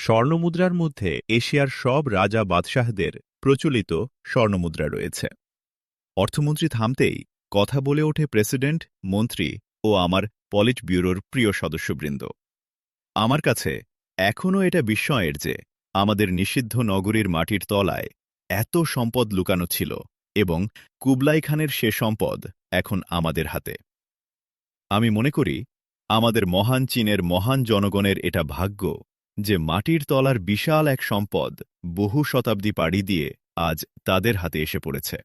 স্বর্ণমুদ্রার মধ্যে এশিয়ার সব রাজা বাদশাহদের প্রচলিত স্বর্ণমুদ্রা রয়েছে। অর্থমন্ত্রী থামতেই কথা বলে ওঠে প্রেসিডেন্ট, মন্ত্রী ও আমার পলিট ব্যুরোর প্রিয় সদস্যবৃন্দ। আমার কাছে এখনও এটা বিস্ময়ের যে আমাদের নিষিদ্ধ নগরীর মাটির তলায় এত সম্পদ লুকানো ছিল এবং কুবলাই খানের সে সম্পদ এখন আমাদের হাতে। আমি মনে করি আমাদের মহান চীনের মহান জনগণের এটা ভাগ্য যে মাটির তলার বিশাল এক সম্পদ বহু শতাব্দী পাড়ি দিয়ে আজ তাদের হাতে এসে পড়েছে।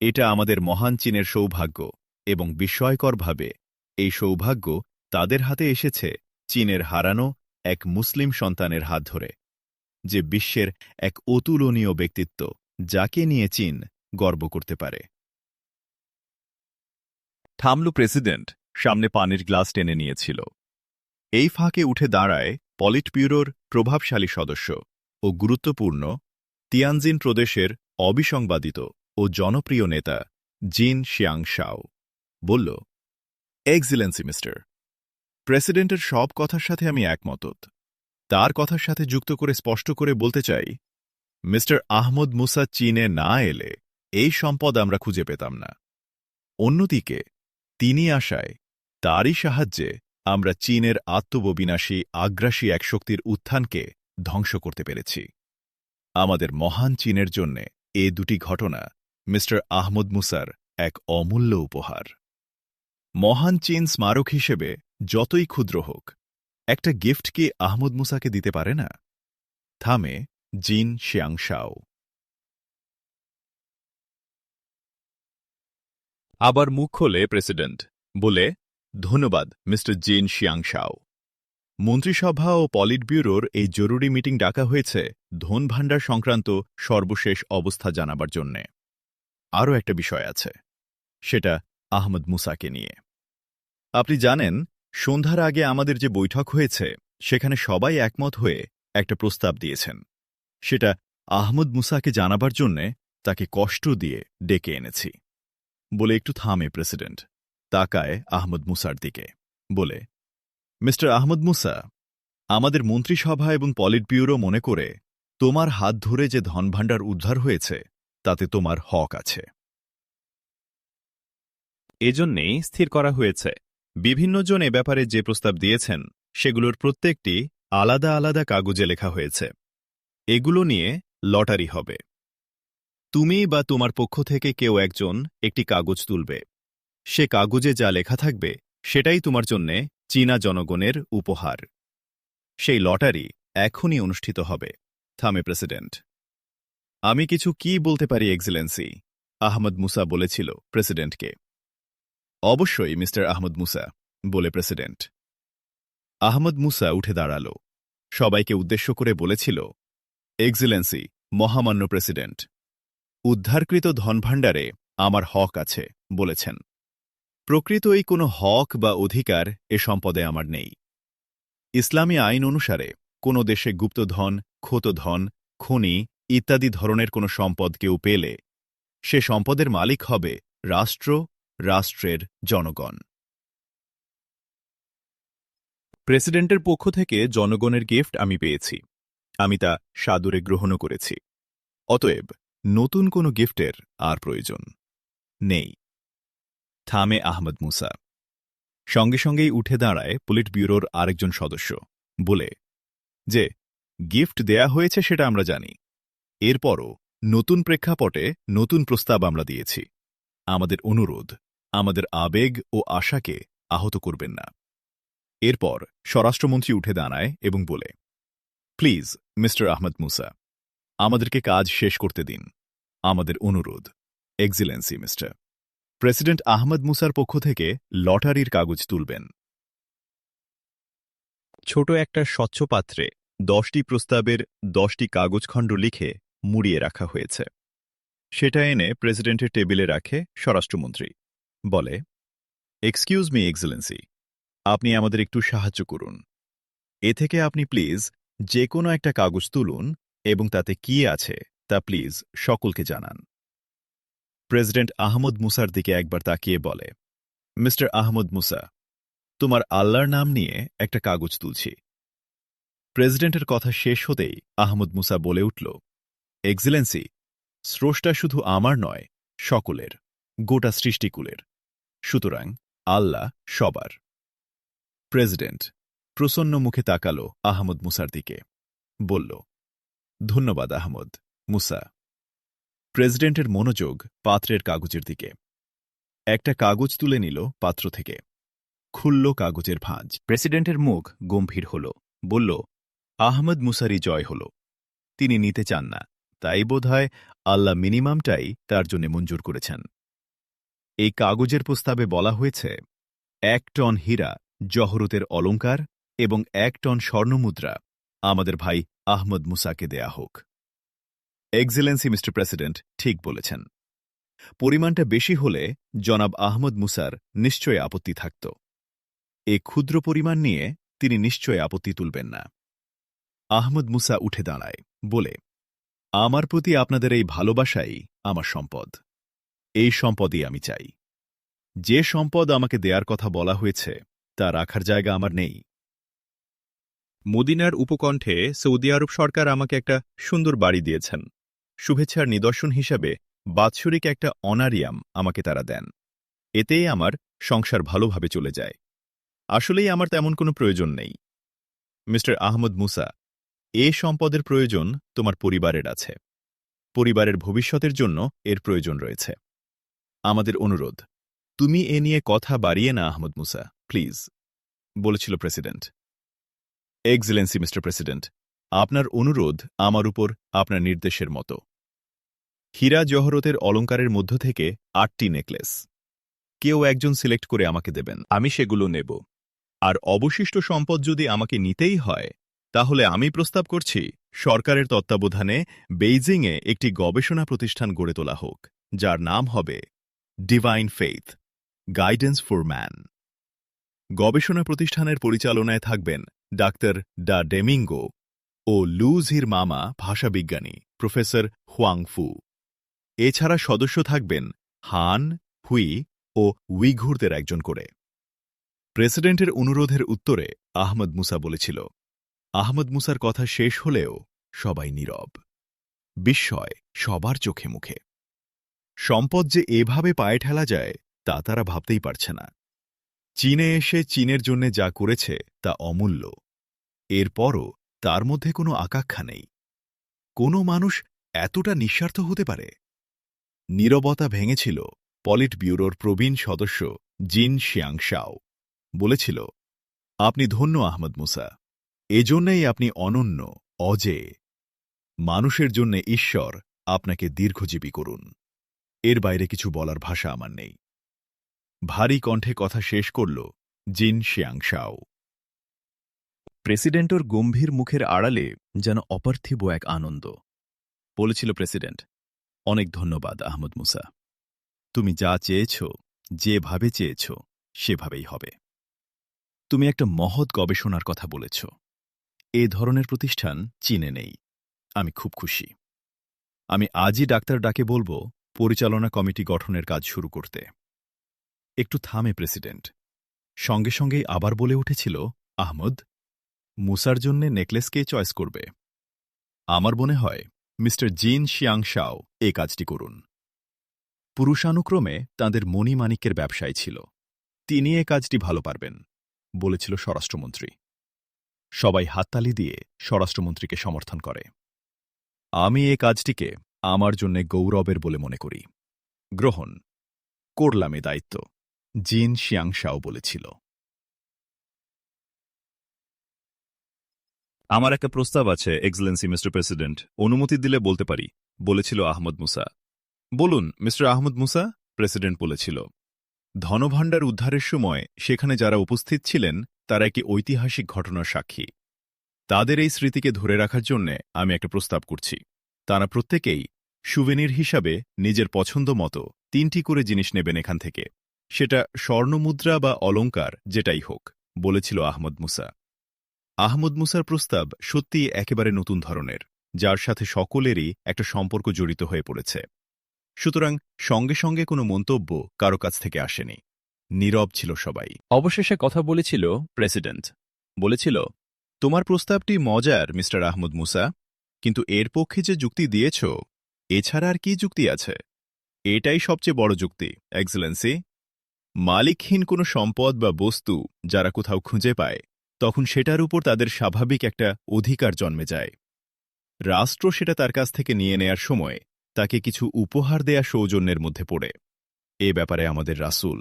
এটা আমাদের মহান চীনের সৌভাগ্য এবং বিস্ময়করভাবে এই সৌভাগ্য তাদের হাতে এসেছে চীনের হারানো এক মুসলিম সন্তানের হাত ধরে, যে বিশ্বের এক অতুলনীয় ব্যক্তিত্ব যাকে নিয়ে চীন গর্ব করতে পারে। থামল প্রেসিডেন্ট, সামনে পানির গ্লাস টেনে নিয়েছিল। এই ফাঁকে উঠে দাঁড়ায় পলিট ব্যুরোর প্রভাবশালী সদস্য ও গুরুত্বপূর্ণ তিয়ানজিন প্রদেশের অবিসংবাদিত ও জনপ্রিয় নেতা জিন শিয়াংশাও। বলল, এক্সিলেন্সি মিস্টার প্রেসিডেন্টের সব কথার সাথে আমি একমত। তার কথার সাথে যুক্ত করে স্পষ্ট করে বলতে চাই, মিস্টার আহমদ মুসা চীনে না এলে এই সম্পদ আমরা খুঁজে পেতাম না। অন্যদিকে তিনি আসায় তারই সাহায্যে আমরা চীনের আত্মবিনাশী আগ্রাসী এক শক্তির উত্থানকে ধ্বংস করতে পেরেছি। আমাদের মহান চীনের জন্যে এ দুটি ঘটনা মিস্টার আহমদ মুসার এক অমূল্য উপহার। মহান চীন স্মারক হিসেবে যতই ক্ষুদ্র হোক, একটা গিফট কি আহমদ মুসাকে দিতে পারে না? থামে জিন শিয়াংশাও। আবার মুখ খোলে প্রেসিডেন্ট, বলে, ধন্যবাদ মিস্টার জিন শিয়াংশাও। মন্ত্রিসভা ও পলিট ব্যুরোর এই জরুরি মিটিং ডাকা হয়েছে ধন ভাণ্ডার সংক্রান্ত সর্বশেষ অবস্থা জানাবার জন্যে। আরও একটা বিষয় আছে, সেটা আহমদ মুসাকে নিয়ে। আপনি জানেন, সন্ধ্যার আগে আমাদের যে বৈঠক হয়েছে সেখানে সবাই একমত হয়ে একটা প্রস্তাব দিয়েছেন। সেটা আহমদ মুসাকে জানাবার জন্যে তাকে কষ্ট দিয়ে ডেকে এনেছি। বলে একটু থামে প্রেসিডেন্ট, তাকায় আহমদ মুসার দিকে, বলে, মিস্টার আহমদ মুসা, আমাদের মন্ত্রিসভা এবং পলিট ব্যুরো মনে করে তোমার হাত ধরে যে ধনভাণ্ডার উদ্ধার হয়েছে তাতে তোমার হক আছে। এজন্যেই স্থির করা হয়েছে বিভিন্নজন এ ব্যাপারে যে প্রস্তাব দিয়েছেন সেগুলোর প্রত্যেকটি আলাদা আলাদা কাগজে লেখা হয়েছে। এগুলো নিয়ে লটারি হবে। তুমি বা তোমার পক্ষ থেকে কেউ একজন একটি কাগজ তুলবে। সে কাগজে যা লেখা থাকবে সেটাই তোমার জন্যে চীনা জনগণের উপহার। সেই লটারি এখনই অনুষ্ঠিত হবে। থামে প্রেসিডেন্ট। আমি কিছু কি বলতে পারি এক্সেলেন্সি? আহমদ মুসা বলেছিল প্রেসিডেন্টকে। অবশ্যই মিস্টার আহমদ মুসা, বলে প্রেসিডেন্ট। আহমদ মুসা উঠে দাঁড়াল, সবাইকে উদ্দেশ্য করে বলেছিল, এক্সেলেন্সি, মহামান্য প্রেসিডেন্ট, উদ্ধারকৃত ধনভাণ্ডারে আমার হক আছে বলেছেন। প্রকৃতই কোনো হক বা অধিকার এ সম্পদে আমার নেই। ইসলামী আইন অনুসারে কোনো দেশে গুপ্তধন, ক্ষতধন, খনি ইত্যাদি ধরনের কোনো সম্পদ কেউ পেলে সে সম্পদের মালিক হবে রাষ্ট্র, রাষ্ট্রের জনগণ। প্রেসিডেন্টের পক্ষ থেকে জনগণের গিফট আমি পেয়েছি। আমি তা সাদরে গ্রহণও করেছি। অতএব নতুন কোনো গিফটের আর প্রয়োজন নেই। থামে আহমদ মুসা। সঙ্গে সঙ্গেই উঠে দাঁড়ায় পলিট ব্যুরোর আরেকজন সদস্য, বলে যে, গিফট দেয়া হয়েছে সেটা আমরা জানি। এরপরও নতুন প্রেক্ষাপটে নতুন প্রস্তাব আমরা দিয়েছি। আমাদের অনুরোধ, আমাদের আবেগ ও আশাকে আহত করবেন না। এরপর স্বরাষ্ট্রমন্ত্রী উঠে দাঁড়ায় এবং বলে, প্লিজ মিস্টার আহমদ মুসা, আমাদেরকে কাজ শেষ করতে দিন। আমাদের অনুরোধ, এক্সিলেন্সি মিস্টার। প্রেসিডেন্ট আহমদ মুসার পক্ষ থেকে লটারির কাগজ তুলবেন। ছোট একটা স্বচ্ছ পাত্রে 10টি প্রস্তাবের 10টি কাগজখণ্ড লিখে মুড়িয়ে রাখা হয়েছে। সেটা এনে প্রেসিডেন্টের টেবিলে রাখে স্বরাষ্ট্রমন্ত্রী। বলে, এক্সকিউজ মি এক্সেলেন্সি, আপনি আমাদের একটু সাহায্য করুন। এ থেকে আপনি প্লিজ যে কোনো একটা কাগজ তুলুন এবং তাতে কি আছে তা প্লিজ সকলকে জানান। প্রেসিডেন্ট আহমদ মুসার দিকে একবার তাকিয়ে বলে, মিস্টার আহমদ মুসা, তোমার আল্লাহর নাম নিয়ে একটা কাগজ তুলছি। প্রেসিডেন্টের কথা শেষ হতেই আহমদ মুসা বলে উঠল, এক্সেলেন্সি, স্রষ্টা শুধু আমার নয়, সকলের, গোটা সৃষ্টিকুলের। সুতরাং আল্লাহ সবার। প্রেসিডেন্ট প্রসন্ন মুখে তাকালো আহমদ মুসার দিকে, বলল, ধন্যবাদ আহমদ মুসা। প্রেসিডেন্টের মনোযোগ পাত্রের কাগজের দিকে। একটা কাগজ তুলে নিল পাত্র থেকে, খুলল কাগজের ভাঁজ। প্রেসিডেন্টের মুখ গম্ভীর হল, বলল, আহমদ মুসারই জয় হল। তিনি নিতে চান না, তাই বোধহয় আল্লাহ মিনিমামটাই তার জন্য মঞ্জুর করেছেন। এই কাগজের প্রস্তাবে বলা হয়েছে 1 টন হীরা জহরতের অলঙ্কার এবং 1 টন স্বর্ণমুদ্রা আমাদের ভাই আহমদ মুসাকে দেয়া হোক। এক্সেলেন্সি মিস্টার প্রেসিডেন্ট ঠিক বলেছেন। পরিমাণটা বেশি হলে জনাব আহমদ মুসার নিশ্চয় আপত্তি থাকত। এ ক্ষুদ্র পরিমাণ নিয়ে তিনি নিশ্চয় আপত্তি তুলবেন না। আহমদ মুসা উঠে দাঁড়ায়, বলে, আমার প্রতি আপনাদের এই ভালোবাসাই আমার সম্পদ। এই সম্পদই আমি চাই। যে সম্পদ আমাকে দেয়ার কথা বলা হয়েছে তা রাখার জায়গা আমার নেই। মদিনার উপকণ্ঠে সৌদি আরব সরকার আমাকে একটা সুন্দর বাড়ি দিয়েছেন। শুভেচ্ছার নিদর্শন হিসাবে বাৎসরিক একটা অনারিয়াম আমাকে তারা দেন। এতেই আমার সংসার ভালোভাবে চলে যায়। আসলেই আমার তেমন কোনো প্রয়োজন নেই। মিস্টার আহমদ মুসা, এ সম্পদের প্রয়োজন তোমার পরিবারের আছে। পরিবারের ভবিষ্যতের জন্য এর প্রয়োজন রয়েছে। আমাদের অনুরোধ, তুমি এ নিয়ে কথা বাড়িয়ে না আহমদ মুসা, প্লিজ, বলেছিল প্রেসিডেন্ট। এক্সেলেন্সি মিস্টার প্রেসিডেন্ট, আপনার অনুরোধ আমার উপর আপনার নির্দেশের মতো। হীরা জহরতের অলঙ্কারের মধ্য থেকে 8টি নেকলেস কেউ একজন সিলেক্ট করে আমাকে দেবেন, আমি সেগুলো নেব। আর অবশিষ্ট সম্পদ যদি আমাকে নিতেই হয়, তাহলে আমি প্রস্তাব করছি সরকারের তত্ত্বাবধানে বেইজিংয়ে একটি গবেষণা প্রতিষ্ঠান গড়ে তোলা হোক, যার নাম হবে divine faith guidance for man. গবেষণা প্রতিষ্ঠানের পরিচালনায় থাকবেন ডাক্তার ডা ডেমিঙ্গো ও লুজির মামা ভাষাবিজ্ঞানী প্রফেসর হুয়াং ফু। এছাড়া সদস্য থাকবেন হান, হুই ও উইঘুরদের একজন করে। প্রেসিডেন্টের অনুরোধের উত্তরে আহমদ মুসা বলেছিল। আহমদ মুসার কথা শেষ হলেও সবাই নীরব। বিস্ময় সবার চোখে মুখে। সম্পদ যে এভাবে পায়ে ঠেলা যায় তা তারা ভাবতেই পারছে না। চীনে এসে চীনের জন্য যা করেছে তা অমূল্য। এরপরও তার মধ্যে কোনো আকাঙ্ক্ষা নেই। কোনো মানুষ এতটা নিঃস্বার্থ হতে পারে? নীরবতা ভেঙেছিল পলিট ব্যুরোর প্রবীণ সদস্য জিন শিয়াংশাও। বলেছিল, আপনি ধন্য আহমদ মুসা, এজন্যই আপনি অনন্য, অজেয়। মানুষের জন্য ঈশ্বর আপনাকে দীর্ঘজীবী করুন। এর বাইরে কিছু বলার ভাষা আমার নেই। ভারী কণ্ঠে কথা শেষ করল জিন শিয়াংশাও। প্রেসিডেন্টর গম্ভীর মুখের আড়ালে যেন অপার্থিব এক আনন্দ। বলেছিল প্রেসিডেন্ট, অনেক ধন্যবাদ আহমদ মুসা। তুমি যা চেয়েছ, যেভাবে চেয়েছ, সেভাবেই হবে। তুমি একটা মহৎ গবেষণার কথা বলেছ। এ ধরনের প্রতিষ্ঠান চীনে নেই। আমি খুব খুশি। আমি আজই ডাক্তার ডাকে বলবো পরিচালনা কমিটি গঠনের কাজ শুরু করতে। একটু থামে প্রেসিডেন্ট। সঙ্গে সঙ্গেই আবার বলে উঠেছিল, আহমদ মুসার জন্যে নেকলেস কে চয়েস করবে? আমার মনে হয় মিস্টার জিন শিয়াংশাও এই কাজটি করুন। পুরুষানুক্রমে তাঁদের মণিমাণিক্যের ব্যবসায় ছিল। তিনি এ কাজটি ভালো পারবেন, বলেছিল স্বরাষ্ট্রমন্ত্রী। সবাই হাততালি দিয়ে স্বরাষ্ট্রমন্ত্রীকে সমর্থন করে। আমি এ কাজটিকে আমার জন্য গৌরবের বলে মনে করি। গ্রহণ করলাম এ দায়িত্ব, জিন শিয়াংশাও বলেছিল। আমার একটা প্রস্তাব আছে এক্সেলেন্সি মিস্টার প্রেসিডেন্ট, অনুমতি দিলে বলতে পারি, বলেছিল আহমদ মুসা। বলুন মিস্টার আহমদ মুসা, প্রেসিডেন্ট বলেছিল। ধনভাণ্ডার উদ্ধারের সময় সেখানে যারা উপস্থিত ছিলেন তারা একটি ঐতিহাসিক ঘটনার সাক্ষী। তাদের এই স্মৃতিকে ধরে রাখার জন্য আমি একটা প্রস্তাব করছি। তারা প্রত্যেকেই সুভেনির হিসাবে নিজের পছন্দ মতো 3টি করে জিনিস নেবেন এখান থেকে। সেটা স্বর্ণমুদ্রা বা অলঙ্কার যেটাই হোক, বলেছিল আহমদ মুসা। আহমদ মুসার প্রস্তাব সত্যিই একেবারে নতুন ধরনের, যার সাথে সকলেরই একটা সম্পর্ক জড়িত হয়ে পড়েছে। সুতরাং সঙ্গে সঙ্গে কোনো মন্তব্য কারো কাছ থেকে আসেনি। নীরব ছিল সবাই। অবশেষে কথা বলেছিল প্রেসিডেন্ট। বলেছিল, তোমার প্রস্তাবটি মজার মিস্টার আহমদ মুসা, কিন্তু এর পক্ষে যে যুক্তি দিয়েছ, এছাড়া আর কি যুক্তি আছে? এটাই সবচেয়ে বড় যুক্তি, এক্সেলেন্সি। মালিকহীন কোনো সম্পদ বা বস্তু যারা কোথাও খুঁজে পায়, তখন সেটার উপর তাদের স্বাভাবিক একটা অধিকার জন্মে যায়। রাষ্ট্র সেটা তার কাছ থেকে নিয়ে নেয়ার সময় তাকে কিছু উপহার দেয়া সৌজন্যের মধ্যে পড়ে। এ ব্যাপারে আমাদের রাসূল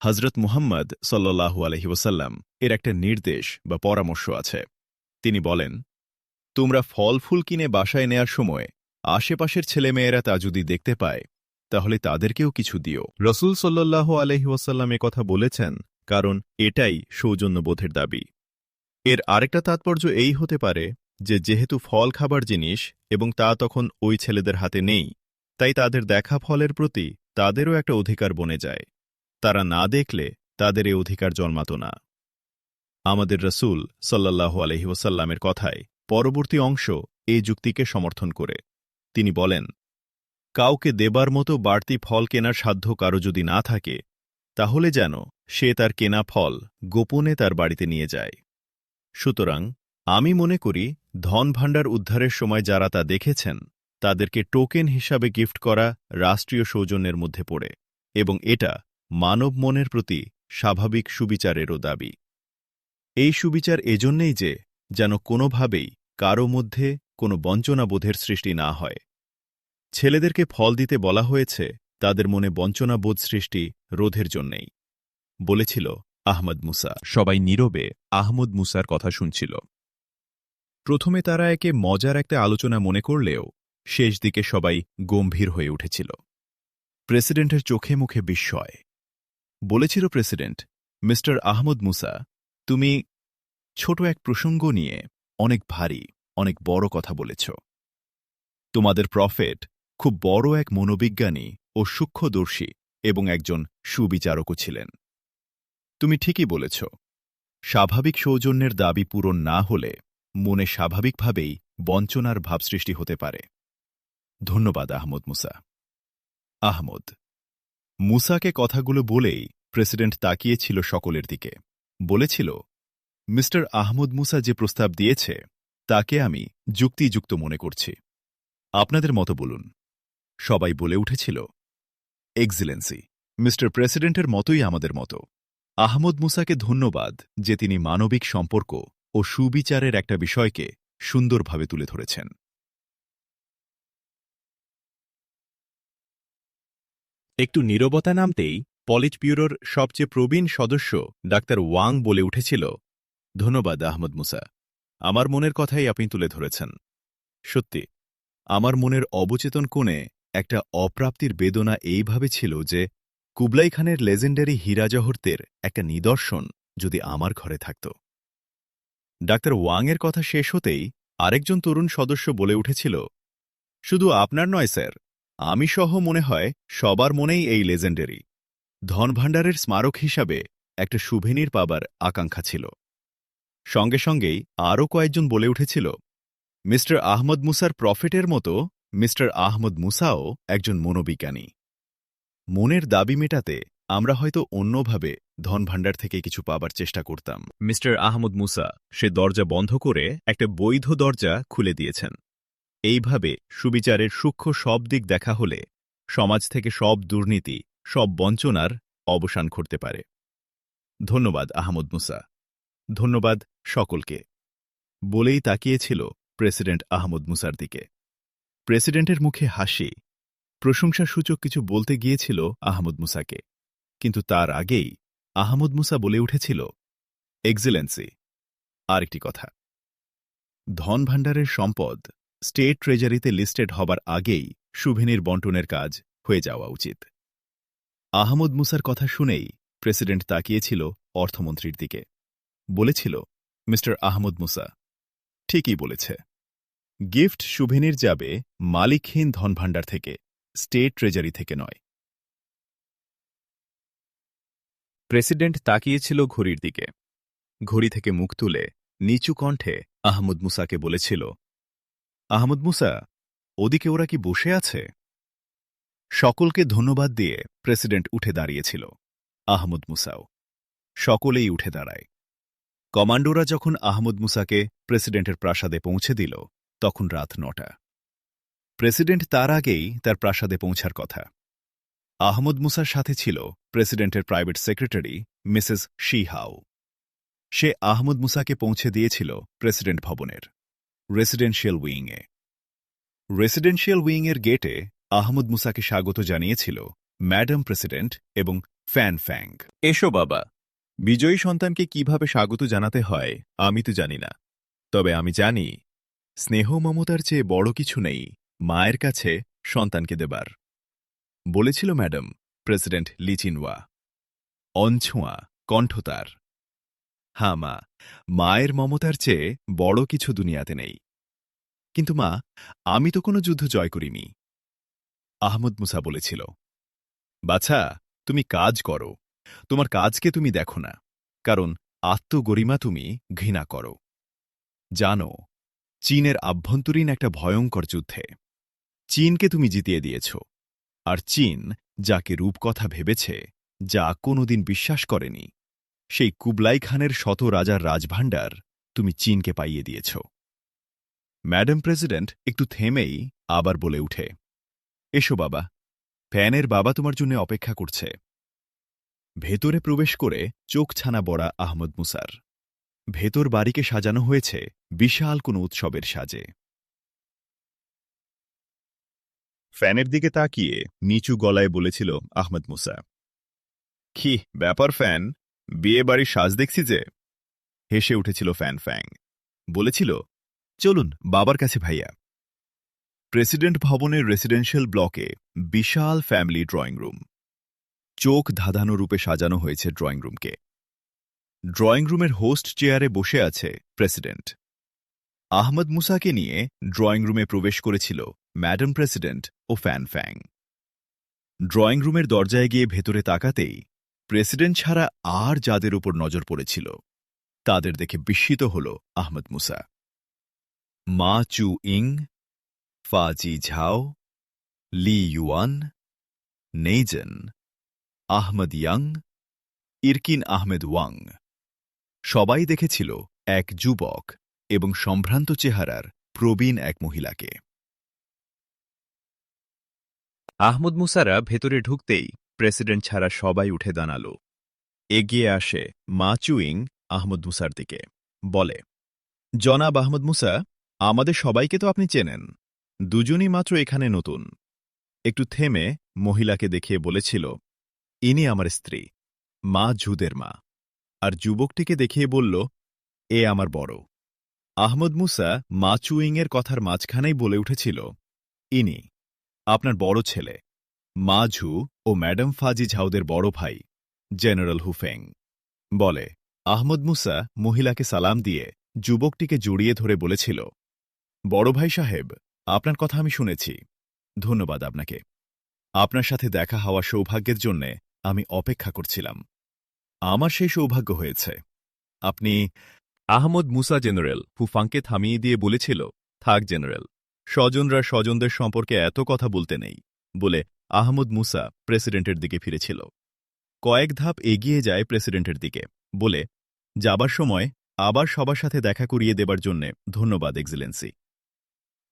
হজরত মুহাম্মদ সাল্লাল্লাহু আলাইহি ওয়াসাল্লাম এর একটা নির্দেশ বা পরামর্শ আছে। তিনি বলেন, তোমরা ফল ফুল কিনে বাসায় নেয়ার সময় আশেপাশের ছেলেমেয়েরা তা যদি দেখতে পায়, তাহলে তাদেরকেও কিছু দিও। রসূল সাল্লাল্লাহু আলাইহি ওয়াসাল্লাম এ কথা বলেছেন কারণ এটাই সৌজন্যবোধের দাবি। এর আরেকটা তাৎপর্য এই হতে পারে যে যেহেতু ফল খাবার জিনিস এবং তা তখন ওই ছেলেদের হাতে নেই, তাই তাদের দেখা ফলের প্রতি তাদেরও একটা অধিকার বনে যায়। তারা না দেখলে তাদের এ অধিকার জন্মাত না। আমাদের রসূল সাল্লাল্লাহু আলাইহি ওয়াসাল্লামের কথায় পরবর্তী অংশ এই যুক্তিকে সমর্থন করে। তিনি বলেন, কাউকে দেবার মতো বাড়তি ফল কেনার সাধ্য কারো যদি না থাকে, তাহলে যেন সে তার কেনা ফল গোপনে তার বাড়িতে নিয়ে যায়। সুতরাং আমি মনে করি ধনভাণ্ডার উদ্ধারের সময় যারা তা দেখেছেন, তাদেরকে টোকেন হিসাবে গিফট করা রাষ্ট্রীয় সৌজন্যের মধ্যে পড়ে, এবং এটা মানব মনের প্রতি স্বাভাবিক সুবিচারেরও দাবি। এই সুবিচার এজন্যেই যে যেন কোনোভাবেই কারো মধ্যে কোনো বঞ্চনাবোধের সৃষ্টি না হয়। ছেলেদেরকে ফল দিতে বলা হয়েছে তাদের মনে বঞ্চনাবোধ সৃষ্টি রোধের জন্যেই, বলেছিল আহমদ মুসা। সবাই নীরবে আহমদ মুসার কথা শুনছিল। প্রথমে তারা একে মজার একটা আলোচনা মনে করলেও শেষ দিকে সবাই গম্ভীর হয়ে উঠেছিল। প্রেসিডেন্টের চোখে মুখে বিস্ময়। বলেছিল প্রেসিডেন্ট, মিস্টার আহমদ মুসা, তুমি ছোট এক প্রসঙ্গ নিয়ে অনেক ভারী, অনেক বড় কথা বলেছ। তোমাদের প্রফেট খুব বড় এক মনোবিজ্ঞানী ও সূক্ষ্মদর্শী এবং একজন সুবিচারকও ছিলেন। তুমি ঠিকই বলেছ, স্বাভাবিক সৌজন্যের দাবি পূরণ না হলে মনে স্বাভাবিকভাবেই বঞ্চনার ভাব সৃষ্টি হতে পারে। ধন্যবাদ আহমদ মুসা। আহমদ মুসাকে কথাগুলো বলেই প্রেসিডেন্ট তাকিয়েছিল সকলের দিকে। বলেছিল, মিস্টার আহমদ মুসা যে প্রস্তাব দিয়েছে তাকে আমি যুক্তিযুক্ত মনে করছি। আপনাদের মতো বলুন। সবাই বলে উঠেছিল, এক্সিলেন্সি, মিস্টার প্রেসিডেন্টের মতোই আমাদের মতো। আহমদ মুসাকে ধন্যবাদ যে তিনি মানবিক সম্পর্ক ও সুবিচারের একটা বিষয়কে সুন্দরভাবে তুলে ধরেছেন। একটু নীরবতা নামতেই পলিট ব্যুরোর সবচেয়ে প্রবীণ সদস্য ডাক্তার ওয়াং বলে উঠেছিল, ধন্যবাদ আহমদ মুসা, আমার মনের কথাই আপনি তুলে ধরেছেন। সত্যি, আমার মনের অবচেতন কোণে একটা অপ্রাপ্তির বেদনা এইভাবে ছিল যে কুবলাই খানের লেজেন্ডারি হীরা জহরতের একটা নিদর্শন যদি আমার ঘরে থাকত। ডাক্তার ওয়াংয়ের কথা শেষ হতেই আরেকজন তরুণ সদস্য বলে উঠেছিল, শুধু আপনার নয় স্যার, আমি সহ মনে হয় সবার মনেই এই লেজেন্ডারি ধনভাণ্ডারের স্মারক হিসাবে একটা সুভেনির পাবার আকাঙ্ক্ষা ছিল। সঙ্গে সঙ্গেই আরও কয়েকজন বলে উঠেছিল, মিস্টার আহমদ মুসার প্রফেটের মতো মিস্টার আহমদ মুসাও একজন মনোবিজ্ঞানী। মনের দাবি মেটাতে আমরা হয়তো অন্যভাবে ধনভাণ্ডার থেকে কিছু পাবার চেষ্টা করতাম। মিস্টার আহমদ মুসা সে দরজা বন্ধ করে একটা বৈধ দরজা খুলে দিয়েছেন। এইভাবে সুবিচারের সূক্ষ্ম সব দিক দেখা হলে সমাজ থেকে সব দুর্নীতি, সব বঞ্চনার অবসান ঘটতে পারে। ধন্যবাদ আহমদ মুসা, ধন্যবাদ সকলকে, বলেই তাকিয়েছিল প্রেসিডেন্ট আহমদ মুসার দিকে। প্রেসিডেন্টের মুখে হাসি। প্রশংসাসূচক কিছু বলতে গিয়েছিল আহমদ মুসাকে, কিন্তু তার আগেই আহমদ মুসা বলে উঠেছিল, এক্সিলেন্সি, আরেকটি কথা, ধনভাণ্ডারের সম্পদ স্টেট ট্রেজারিতে লিস্টেড হবার আগেই সুভেনির বন্টনের কাজ হয়ে যাওয়া উচিত। আহমদ মুসার কথা শুনেই প্রেসিডেন্ট তাকিয়েছিল অর্থমন্ত্রীর দিকে। বলেছিল, মিস্টার আহমদ মুসা ঠিকই বলেছে, গিফট সুভেনির যাবে মালিকহীন ধনভাণ্ডার থেকে, স্টেট ট্রেজারি থেকে নয়। প্রেসিডেন্ট তাকিয়েছিল ঘড়ির দিকে। ঘড়ি থেকে মুখ তুলে নিচু কণ্ঠে আহমদ মুসাকে বলেছিল, আহমদ মুসা, ওদিকে ওরা কি বসে আছে? সকলকে ধন্যবাদ দিয়ে প্রেসিডেন্ট উঠে দাঁড়িয়েছিল। আহমদ মুসাও। সকলেই উঠে দাঁড়ায়। কমান্ডোরা যখন আহমদ মুসাকে প্রেসিডেন্টের প্রাসাদে পৌঁছে দিল তখন রাত ৯টা। প্রেসিডেন্ট তার আগেই তার প্রাসাদে পৌঁছার কথা। আহমদ মুসার সাথে ছিল প্রেসিডেন্টের প্রাইভেট সেক্রেটারি মিসেস শিহাও। সে আহমদ মুসাকে পৌঁছে দিয়েছিল প্রেসিডেন্ট ভবনের রেসিডেন্সিয়াল উইংয়ে। রেসিডেন্সিয়াল উইংয়ের গেটে আহমদ মুসাকে স্বাগত জানিয়েছিল ম্যাডাম প্রেসিডেন্ট এবং ফ্যান ফ্যাং। এসো বাবা, বিজয়ী সন্তানকে কিভাবে স্বাগত জানাতে হয় আমি তো জানি না, তবে আমি জানি স্নেহ মমতার চেয়ে বড় কিছু নেই মায়ের কাছে সন্তানকে দেবার, বলেছিল ম্যাডাম প্রেসিডেন্ট লি চিনওয়া। অনছোঁয়া কণ্ঠ তার। হ্যাঁ মা, মায়ের মমতার চেয়ে বড় কিছু দুনিয়াতে নেই। কিন্তু মা, আমি তো কোনো যুদ্ধ জয় করিনি, আহমদ মুসা বলেছিল। বাছা, তুমি কাজ করো, তোমার কাজকে তুমি দেখো না, কারণ আত্মগরিমা তুমি ঘৃণা করো। জানো, চীনের আভ্যন্তরীণ একটা ভয়ঙ্কর যুদ্ধে চীনকে তুমি জিতিয়ে দিয়েছ, আর চীন যাকে রূপকথা ভেবেছে, যা কোনোদিন বিশ্বাস করেনি, সেই কুবলাই খানের শত রাজার রাজভাণ্ডার তুমি চীনকে পাইয়ে দিয়েছ। ম্যাডাম প্রেসিডেন্ট একটু থেমেই আবার বলে উঠে, এসো বাবা, ফ্যানের বাবা তোমার জন্য অপেক্ষা করছে। ভেতরে প্রবেশ করে চোখ ছানা বড়া আহমদ মুসার। ভেতর বাড়িকে সাজানো হয়েছে বিশাল কোনো উৎসবের সাজে। ফ্যানের দিকে তাকিয়ে নিচু গলায় বলেছিল আহমদ মুসা, কি ব্যাপার ফ্যান, বিয়ে বাড়ির সাজ দেখছি যে। হেসে উঠেছিল ফ্যান ফ্যাং, বলেছিল, চলুন বাবার কাছে ভাইয়া। প্রেসিডেন্ট ভবনের রেসিডেন্সিয়াল ব্লকে বিশাল ফ্যামিলি ড্রয়িং রুম। চোখ ধাঁধানো রূপে সাজানো হয়েছে ড্রয়িং রুমকে। ড্রয়িং রুমের হোস্ট চেয়ারে বসে আছে প্রেসিডেন্ট। আহমদ মুসাকে নিয়ে ড্রয়িং রুমে প্রবেশ করেছিল ম্যাডাম প্রেসিডেন্ট ও ফ্যান ফ্যাং। ড্রয়িং রুমের দরজায় গিয়ে ভেতরে তাকাতেই প্রেসিডেন্ট ছাড়া আর যাদের উপর নজর পড়েছিল তাদের দেখে বিস্মিত হল আহমদ মুসা। মা চু ইং, ফাজি ঝাও, লি ইউয়ান, নেইজেন, Ahmad Yang, Erkin Ahmed Wang. সবাই দেখেছিল এক যুবক এবং সম্ভ্রান্ত চেহারার প্রবীণ এক মহিলাকে। আহমদ মুসারা ভেতরে ঢুকতেই প্রেসিডেন্ট ছাড়া সবাই উঠে দাঁড়াল। এগিয়ে আসে মা চুইং আহমদ মুসার দিকে, বলে, জনাব আহমদ মুসা, আমাদের সবাইকে তো আপনি চেনেন, দুজনই মাত্র এখানে নতুন। একটু থেমে মহিলাকে দেখিয়ে বলেছিল, ইনি আমার স্ত্রী, মা ঝুদের মা। আর যুবকটিকে দেখিয়ে বলল, এ আমার বড়। আহমদ মুসা মা চুইংয়ের কথার মাঝখানেই বলে উঠেছিল, ইনি আপনার বড় ছেলে, মা ঝু ও ম্যাডাম ফাজি ঝাউদের বড় ভাই জেনারেল হুফেং। বলে, আহমদ মুসা মহিলাকে সালাম দিয়ে যুবকটিকে জড়িয়ে ধরে বলেছিল, বড় ভাই সাহেব, আপনার কথা আমি শুনেছি, ধন্যবাদ আপনাকে। আপনার সাথে দেখা হওয়া সৌভাগ্যের জন্যে আমি অপেক্ষা করছিলাম। আমার সেই সৌভাগ্য হয়েছে। আপনি আহমদ মুসা জেনারেল হুফাংকে থামিয়ে দিয়ে বলেছিল, থাক জেনারেল, স্বজনরা স্বজনদের সম্পর্কে এত কথা বলতে নেই, বলে আহমদ মুসা প্রেসিডেন্টের দিকে ফিরেছিল। কয়েক ধাপ এগিয়ে যায় প্রেসিডেন্টের দিকে, বলে, যাবার সময় আবার সবার সাথে দেখা করিয়ে দেবার জন্যে ধন্যবাদ এক্সেলেন্সি।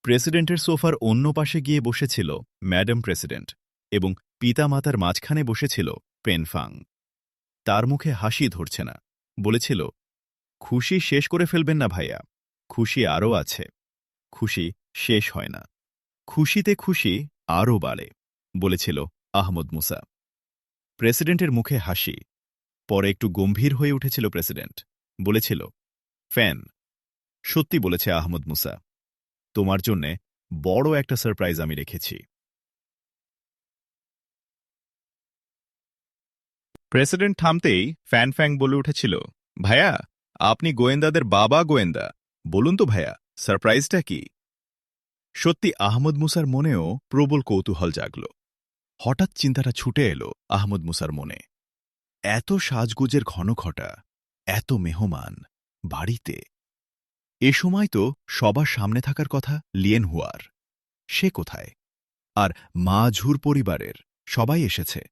প্রেসিডেন্টের সোফার অন্য পাশে গিয়ে বসেছিল ম্যাডাম প্রেসিডেন্ট এবং পিতামাতার মাঝখানে বসেছিল পেনফাং। তার মুখে হাসি ধরছে না, বলেছিল, খুশি শেষ করে ফেলবেন না ভাইয়া, খুশি আরও আছে, খুশি শেষ হয় না, খুশিতে খুশি আরও বাড়ে, বলেছিল আহমদ মুসা। প্রেসিডেন্টের মুখে হাসি, পরে একটু গম্ভীর হয়ে উঠেছিল প্রেসিডেন্ট, বলেছিল, ফ্যান, সত্যি বলেছে আহমদ মুসা, তোমার জন্যে বড় একটা সারপ্রাইজ আমি রেখেছি। প্রেসিডেন্ট থামতেই ফ্যান ফ্যাং বলে উঠেছিল, ভাইয়া, আপনি গোয়েন্দাদের বাবা গোয়েন্দা, বলুন তো ভাইয়া, সারপ্রাইজটা কি? সত্যি আহমদ মুসার মনেও প্রবল কৌতূহল জাগল। হঠাৎ চিন্তাটা ছুটে এলো আহমদ মুসার মনে, এত সাজগুজের ঘনঘটা, এত মেহমান বাড়িতে, এ সময় তো সবার সামনে থাকার কথা লিয়েন হুয়ার, সে কোথায়? আর মা ঝুর পরিবারের সবাই এসেছে,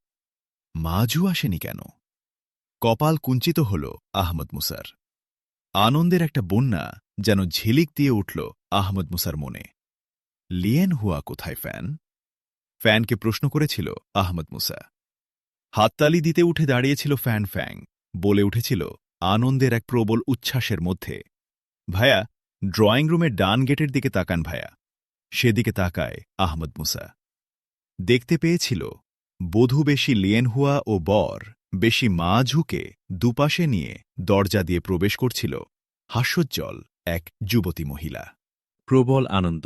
মা ঝু আসেনি কেন? কপাল কুঞ্চিত হল আহমদ মুসার। আনন্দের একটা বন্যা যেন ঝিলিক দিয়ে উঠল আহমদ মুসার মনে। লিয়েন হুয়া কোথায় ফ্যান? ফ্যানকে প্রশ্ন করেছিল আহমদ মুসা। হাততালি দিতে উঠে দাঁড়িয়েছিল ফ্যান ফ্যাং, বলে উঠেছিল আনন্দের এক প্রবল উচ্ছ্বাসের মধ্যে, ভায়া, ড্রয়িং রুমের ডান গেটের দিকে তাকান ভায়া। সেদিকে তাকায় আহমদ মুসা। দেখতে পেয়েছিল বধূ বেশি লিয়েনহুয়া ও বর বেশি মা ঝুঁকে দুপাশে নিয়ে দরজা দিয়ে প্রবেশ করছিল হাস্যোজ্জ্বল এক যুবতী মহিলা। প্রবল আনন্দ,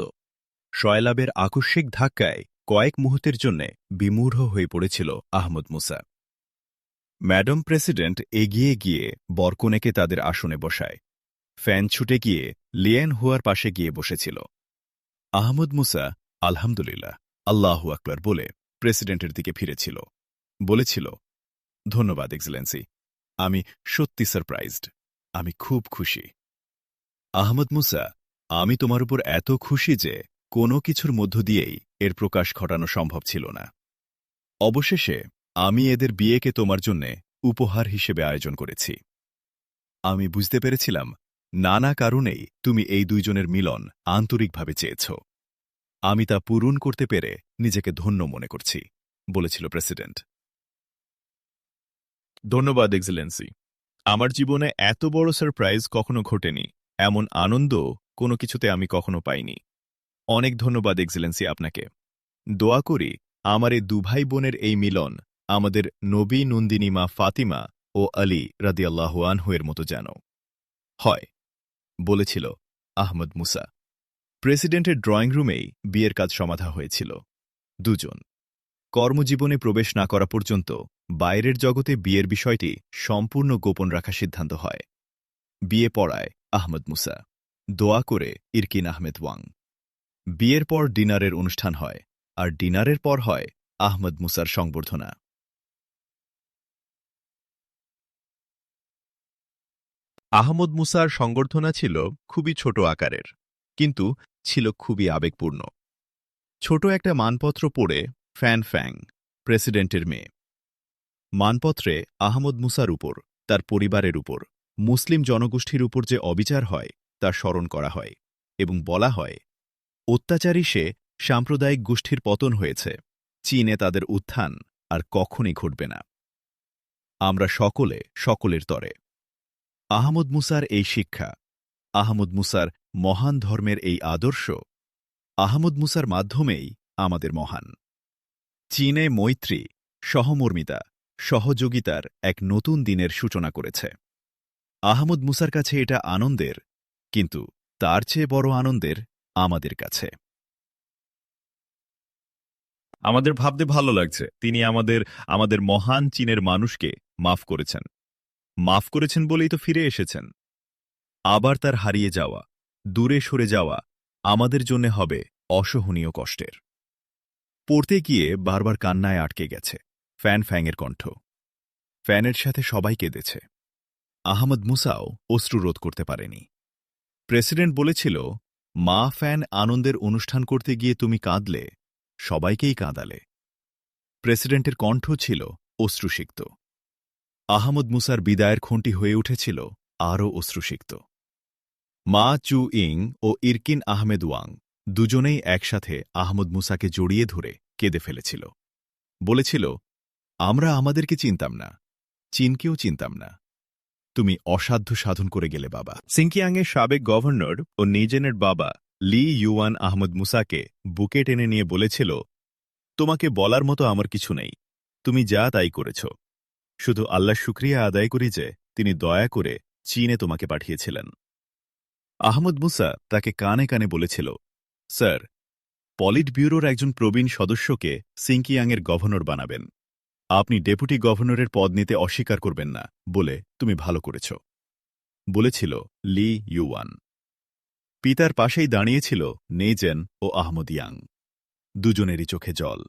শয়লাবের আকস্মিক ধাক্কায় কয়েক মুহূর্তের জন্য বিমূঢ় হয়ে পড়েছিল আহমদ মুসা। ম্যাডাম প্রেসিডেন্ট এগিয়ে গিয়ে বরকনেকে তাদের আসনে বসায়। ফ্যান ছুটে গিয়ে লিয়েন হুয়ার পাশে গিয়ে বসেছিল। আহমদ মুসা আলহামদুলিল্লাহ, আল্লাহু আকবার বলে প্রেসিডেন্টের দিকে ফিরেছিল। বলেছিল, ধন্যবাদ এক্সেলেন্সি, আমি সত্যি সারপ্রাইজড, আমি খুব খুশি। আহমদ মুসা, আমি তোমার উপর এত খুশি যে কোনো কিছুর মধ্য দিয়েই এর প্রকাশ ঘটানো সম্ভব ছিল না। অবশেষে আমি এদের বিয়েকে তোমার জন্যে উপহার হিসেবে আয়োজন করেছি। আমি বুঝতে পেরেছিলাম নানা কারণেই তুমি এই দুইজনের মিলন আন্তরিকভাবে চেয়েছ। আমি তা পূরণ করতে পেরে নিজেকে ধন্য মনে করছি, বলেছিল প্রেসিডেন্ট। ধন্যবাদ এক্সেলেন্সি, আমার জীবনে এত বড় সারপ্রাইজ কখনো ঘটেনি, এমন আনন্দ কোনো কিছুতে আমি কখনো পাইনি। অনেক ধন্যবাদ এক্সেলেন্সি আপনাকে। দোয়া করি আমার এই দুভাই বোনের এই মিলন আমাদের নবী নন্দিনী মা ফাতিমা ও আলী রাদিয়াল্লাহু আনহু এর মতো যেন হয়, বলেছিল আহমদ মুসা। প্রেসিডেন্টের ড্রয়িং রুমেই বিয়ের কাজ সমাধা হয়েছিল। দুজন কর্মজীবনে প্রবেশ না করা পর্যন্ত বাইরের জগতে বিয়ের বিষয়টি সম্পূর্ণ গোপন রাখা সিদ্ধান্ত হয়। বিয়ে পড়ায় আহমদ মুসা, দোয়া করে ইরকিন আহমেদ ওয়াং। বিয়ের পর ডিনারের অনুষ্ঠান হয়, আর ডিনারের পর হয় আহমদ মুসার সংবর্ধনা। আহমদ মুসার সংবর্ধনা ছিল খুবই ছোট আকারের, কিন্তু ছিল খুবই আবেগপূর্ণ। ছোট একটা মানপত্র পড়ে ফ্যান ফ্যাং, প্রেসিডেন্টের মেয়ে। মানপত্রে আহমদ মুসার উপর, তার পরিবারের উপর, মুসলিম জনগোষ্ঠীর উপর যে অবিচার হয় তা স্মরণ করা হয় এবং বলা হয়, অত্যাচারী সে সাম্প্রদায়িক গোষ্ঠীর পতন হয়েছে, চীনে তাদের উত্থান আর কখনই ঘটবে না। আমরা সকলে সকলের তরে। আহমদ মুসার এই শিক্ষা, আহমদ মুসার মহান ধর্মের এই আদর্শ, আহমদ মুসার মাধ্যমেই আমাদের মহান। চীনে মৈত্রী, সহমর্মিতা, সহযোগিতার এক নতুন দিনের সূচনা করেছে। আহমদ মুসার কাছে এটা আনন্দের, কিন্তু তার চেয়ে বড় আনন্দের আমাদের কাছে। আমাদের ভাবতে ভালো লাগছে তিনি আমাদের মহান চীনের মানুষকে মাফ করেছেন। মাফ করেছেন বলেই তো ফিরে এসেছেন। আবার তার হারিয়ে যাওয়া, দূরে সরে যাওয়া আমাদের জন্য হবে অসহনীয় কষ্টের। পড়তে গিয়ে বারবার কান্নায় আটকে গেছে ফ্যান ফ্যাংয়ের কণ্ঠ। ফ্যানের সাথে সবাই কেঁদেছে। আহমদ মুসাও অশ্রু রোধ করতে পারেনি। প্রেসিডেন্ট বলেছিল, মা ফ্যান আনন্দের অনুষ্ঠান করতে গিয়ে তুমি কাঁদলে, সবাইকেই কাঁদালে। প্রেসিডেন্টের কণ্ঠ ছিল অশ্রুসিক্ত। আহমদ মুসার বিদায়ের খুঁটি হয়ে উঠেছিল আরও অশ্রুসিক্ত। মা চু ইং ও ইরকিন আহমেদ ওয়াং দুজনেই একসাথে আহমদ মুসাকে জড়িয়ে ধরে কেঁদে ফেলেছিল। বলেছিল, আমরা আমাদেরকে চিনতাম না, চীনকেও চিনতাম না। তুমি অসাধ্য সাধন করে গেলে বাবা। সিংকিয়াংয়ের সাবেক গভর্নর ও নেইজেনের বাবা লি ইউয়ান আহমদ মুসাকে বুকে টেনে নিয়ে বলেছিল, তোমাকে বলার মতো আমার কিছু নেই, তুমি যা তাই করেছ। শুধু আল্লাহ শুকরিয়া আদায় করি যে তিনি দয়া করে চীনে তোমাকে পাঠিয়েছিলেন। আহমদ মুসা তাকে কানে কানে বলেছিল, স্যার, পলিট ব্যুরোর একজন প্রবীণ সদস্যকে সিংকিয়াংয়ের গভর্নর বানাবেন। আপনি ডেপুটি গভর্নরের পদ নিতে অস্বীকার করবেন না বলে তুমি ভালো করেছ, বলেছিল লি ইউয়ান। পিতার পাশেই দাঁড়িয়েছিল নেইজেন ও আহমদ ইয়াং। দুজনেরই চোখে জল।